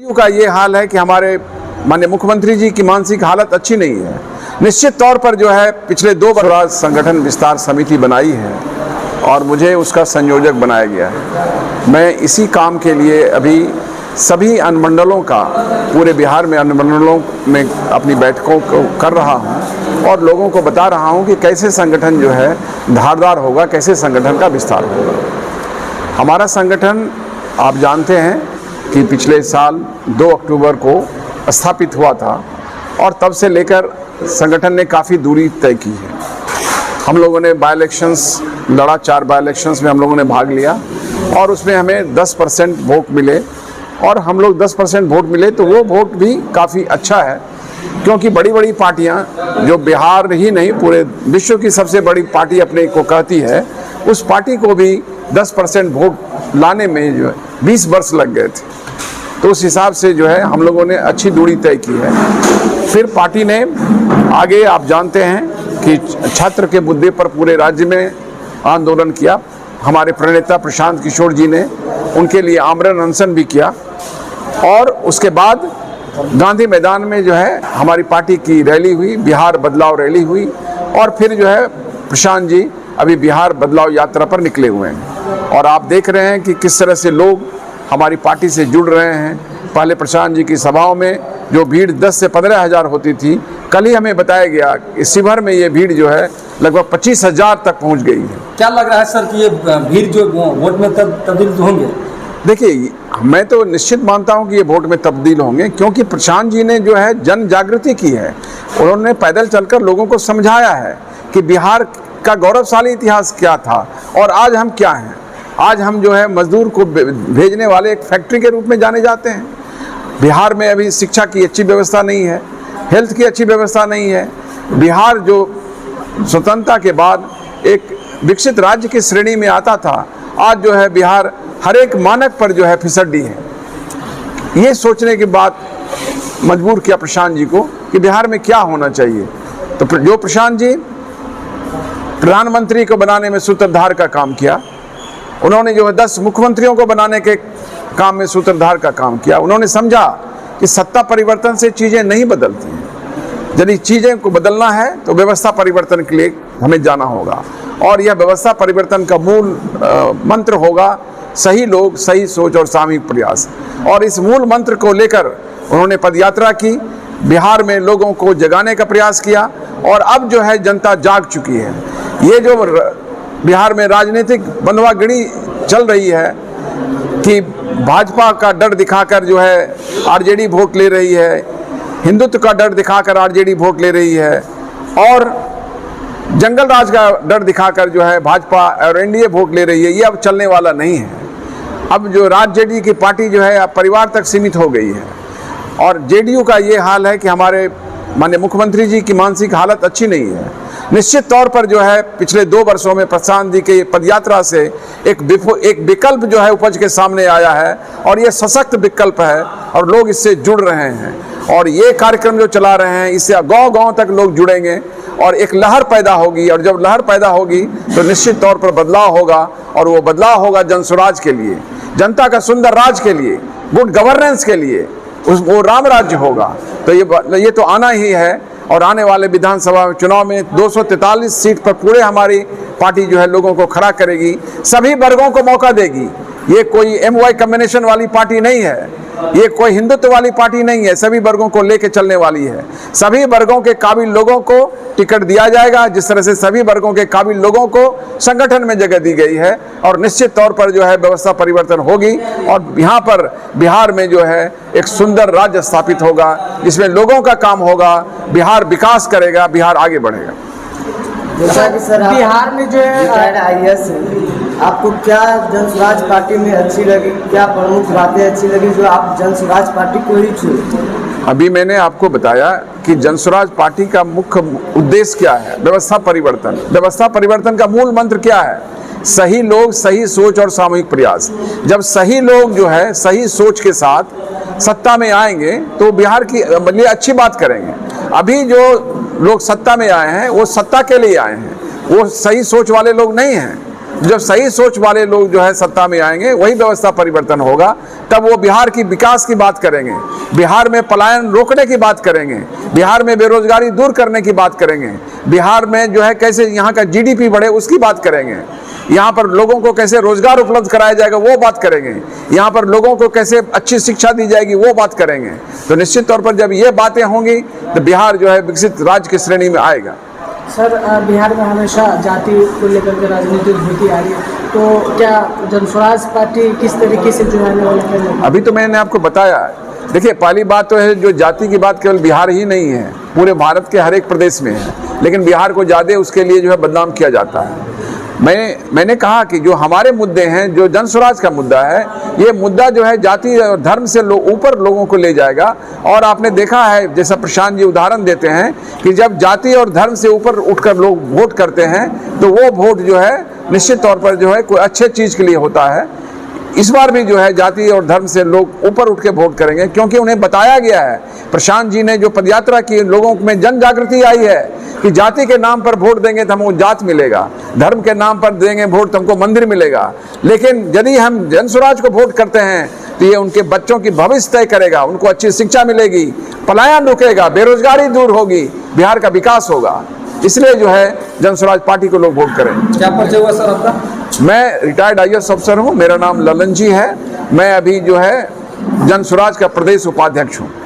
का ये हाल है कि हमारे माननीय मुख्यमंत्री जी की मानसिक हालत अच्छी नहीं है। निश्चित तौर पर जो है पिछले 2 वर्ष संगठन विस्तार समिति बनाई है और मुझे उसका संयोजक बनाया गया है। मैं इसी काम के लिए अभी सभी अनुमंडलों का, पूरे बिहार में अनुमंडलों में अपनी बैठकों को कर रहा हूं और लोगों को बता रहा हूं कि कैसे संगठन जो है धारदार होगा, कैसे संगठन का विस्तार होगा। हमारा संगठन आप जानते हैं कि पिछले साल 2 अक्टूबर को स्थापित हुआ था और तब से लेकर संगठन ने काफ़ी दूरी तय की है। हम लोगों ने बाई इलेक्शंस लड़ा, 4 बाई इलेक्शंस में हम लोगों ने भाग लिया और उसमें हमें 10% वोट मिले और हम लोग 10% वोट मिले तो वो वोट भी काफ़ी अच्छा है, क्योंकि बड़ी बड़ी पार्टियां जो बिहार ही नहीं पूरे विश्व की सबसे बड़ी पार्टी अपने को कहती है, उस पार्टी को भी 10% वोट लाने में जो है 20 वर्ष लग गए थे। तो उस हिसाब से जो है हम लोगों ने अच्छी दूरी तय की है। फिर पार्टी ने आगे, आप जानते हैं कि छात्र के मुद्दे पर पूरे राज्य में आंदोलन किया। हमारे प्रणेता प्रशांत किशोर जी ने उनके लिए आमरण अनशन भी किया और उसके बाद गांधी मैदान में जो है हमारी पार्टी की रैली हुई, बिहार बदलाव रैली हुई और फिर जो है प्रशांत जी अभी बिहार बदलाव यात्रा पर निकले हुए हैं और आप देख रहे हैं कि किस तरह से लोग हमारी पार्टी से जुड़ रहे हैं। पहले प्रशांत जी की सभाओं में जो भीड़ 10 से 15 हज़ार होती थी, कल ही हमें बताया गया कि शिवहर में ये भीड़ जो है लगभग 25,000 तक पहुंच गई है। क्या लग रहा है सर कि ये भीड़ जो वोट में तब्दील होंगे? देखिए, मैं तो निश्चित मानता हूं कि ये वोट में तब्दील होंगे, क्योंकि प्रशांत जी ने जो है जन जागृति की है। उन्होंने पैदल चलकर लोगों को समझाया है कि बिहार का गौरवशाली इतिहास क्या था और आज हम क्या हैं। आज हम जो है मजदूर को भेजने वाले एक फैक्ट्री के रूप में जाने जाते हैं। बिहार में अभी शिक्षा की अच्छी व्यवस्था नहीं है, हेल्थ की अच्छी व्यवस्था नहीं है। बिहार जो स्वतंत्रता के बाद एक विकसित राज्य की श्रेणी में आता था, आज जो है बिहार हर एक मानक पर जो है फिसड्डी है। ये सोचने की बात मजबूर किया प्रशांत जी को कि बिहार में क्या होना चाहिए। तो जो प्रशांत जी प्रधानमंत्री को बनाने में सूत्रधार का काम किया, उन्होंने जो है 10 मुख्यमंत्रियों को बनाने के काम में सूत्रधार का काम किया। उन्होंने समझा कि सत्ता परिवर्तन से चीज़ें नहीं बदलती हैं, यदि चीज़ें को बदलना है तो व्यवस्था परिवर्तन के लिए हमें जाना होगा और यह व्यवस्था परिवर्तन का मूल मंत्र होगा सही लोग, सही सोच और सामूहिक प्रयास। और इस मूल मंत्र को लेकर उन्होंने पदयात्रा की, बिहार में लोगों को जगाने का प्रयास किया और अब जो है जनता जाग चुकी है। ये जो बिहार में राजनीतिक बंधुआगिरी चल रही है कि भाजपा का डर दिखाकर जो है आरजेडी वोट ले रही है, हिंदुत्व का डर दिखाकर आरजेडी वोट ले रही है और जंगल राज का डर दिखाकर जो है भाजपा और एनडीए वोट ले रही है, ये अब चलने वाला नहीं है। अब जो जेडीयू की पार्टी जो है अब परिवार तक सीमित हो गई है और जेडीयू का ये हाल है कि हमारे माननीय मुख्यमंत्री जी की मानसिक हालत अच्छी नहीं है। निश्चित तौर पर जो है पिछले 2 वर्षों में प्रशांत जी के पदयात्रा से एक विकल्प जो है उपज के सामने आया है और ये सशक्त विकल्प है और लोग इससे जुड़ रहे हैं और ये कार्यक्रम जो चला रहे हैं इससे गांव-गांव तक लोग जुड़ेंगे और एक लहर पैदा होगी और जब लहर पैदा होगी तो निश्चित तौर पर बदलाव होगा और वो बदलाव होगा जनस्वराज के लिए, जनता का सुंदर राज के लिए, गुड गवर्नेंस के लिए, वो राम राज्य होगा। तो ये तो आना ही है और आने वाले विधानसभा चुनाव में 243 सीट पर पूरे हमारी पार्टी जो है लोगों को खड़ा करेगी, सभी वर्गों को मौका देगी। ये कोई MY कॉम्बिनेशन वाली पार्टी नहीं है, ये कोई हिंदुत्व वाली पार्टी नहीं है, सभी वर्गों को लेके चलने वाली है। सभी वर्गों के काबिल लोगों को टिकट दिया जाएगा, जिस तरह से सभी वर्गों के काबिल लोगों को संगठन में जगह दी गई है और निश्चित तौर पर जो है व्यवस्था परिवर्तन होगी और यहाँ पर बिहार में जो है एक सुंदर राज्य स्थापित होगा जिसमें लोगों का काम होगा, बिहार विकास करेगा, बिहार आगे बढ़ेगा। जैसा कि सर बिहार में जो है IAS आपको क्या जनस्वराज पार्टी में अच्छी लगी, क्या प्रमुख बातें अच्छी लगी जो आप जनस्वराज पार्टी को ही चुने? अभी मैंने आपको बताया कि जनस्वराज पार्टी का मुख्य उद्देश्य क्या है, व्यवस्था परिवर्तन। व्यवस्था परिवर्तन का मूल मंत्र क्या है? सही लोग, सही सोच और सामूहिक प्रयास। जब सही लोग जो है सही सोच के साथ सत्ता में आएंगे तो बिहार की लिए अच्छी बात करेंगे। अभी जो लोग सत्ता में आए हैं वो सत्ता के लिए आए हैं, वो सही सोच वाले लोग नहीं हैं। जब सही सोच वाले लोग जो है सत्ता में आएंगे, वही व्यवस्था परिवर्तन होगा। तब वो बिहार की विकास की बात करेंगे, बिहार में पलायन रोकने की बात करेंगे, बिहार में बेरोजगारी दूर करने की बात करेंगे, बिहार में जो है कैसे यहाँ का जीडीपी बढ़े उसकी बात करेंगे, यहाँ पर लोगों को कैसे रोजगार उपलब्ध कराया जाएगा वो बात करेंगे, यहाँ पर लोगों को कैसे अच्छी शिक्षा दी जाएगी वो बात करेंगे। तो निश्चित तौर पर जब ये बातें होंगी तो बिहार जो है विकसित राज्य की श्रेणी में आएगा। सर, बिहार में हमेशा जाति को लेकर के राजनीति होती आ रही है, तो क्या जनस्वराज पार्टी किस तरीके से जो है अभी तो मैंने आपको बताया। देखिए, पहली बात तो है जो जाति की बात केवल बिहार ही नहीं है, पूरे भारत के हर एक प्रदेश में है, लेकिन बिहार को ज़्यादा उसके लिए जो है बदनाम किया जाता है। मैंने कहा कि जो हमारे मुद्दे हैं, जो जनस्वराज का मुद्दा है, ये मुद्दा जो है जाति और धर्म से ऊपर लोगों को ले जाएगा। और आपने देखा है, जैसा प्रशांत जी उदाहरण देते हैं कि जब जाति और धर्म से ऊपर उठकर लोग वोट करते हैं तो वो वोट जो है निश्चित तौर पर जो है कोई अच्छे चीज़ के लिए होता है। इस बार भी जो है जाति और धर्म से लोग ऊपर उठ के वोट करेंगे, क्योंकि उन्हें बताया गया है, प्रशांत जी ने जो पदयात्रा की, लोगों में जन जागृति आई है कि जाति के नाम पर वोट देंगे तो हमको जात मिलेगा, धर्म के नाम पर देंगे वोट तो हमको मंदिर मिलेगा। लेकिन यदि हम जनस्वराज को वोट करते हैं तो ये उनके बच्चों की भविष्य तय करेगा, उनको अच्छी शिक्षा मिलेगी, पलायन रुकेगा, बेरोजगारी दूर होगी, बिहार का विकास होगा। इसलिए जो है जनस्वराज पार्टी को लोग वोट करें। क्या परिचय हुआ सर आपका? मैं रिटायर्ड IAS अफसर हूँ, मेरा नाम ललन जी है। मैं अभी जो है जनस्वराज का प्रदेश उपाध्यक्ष हूँ।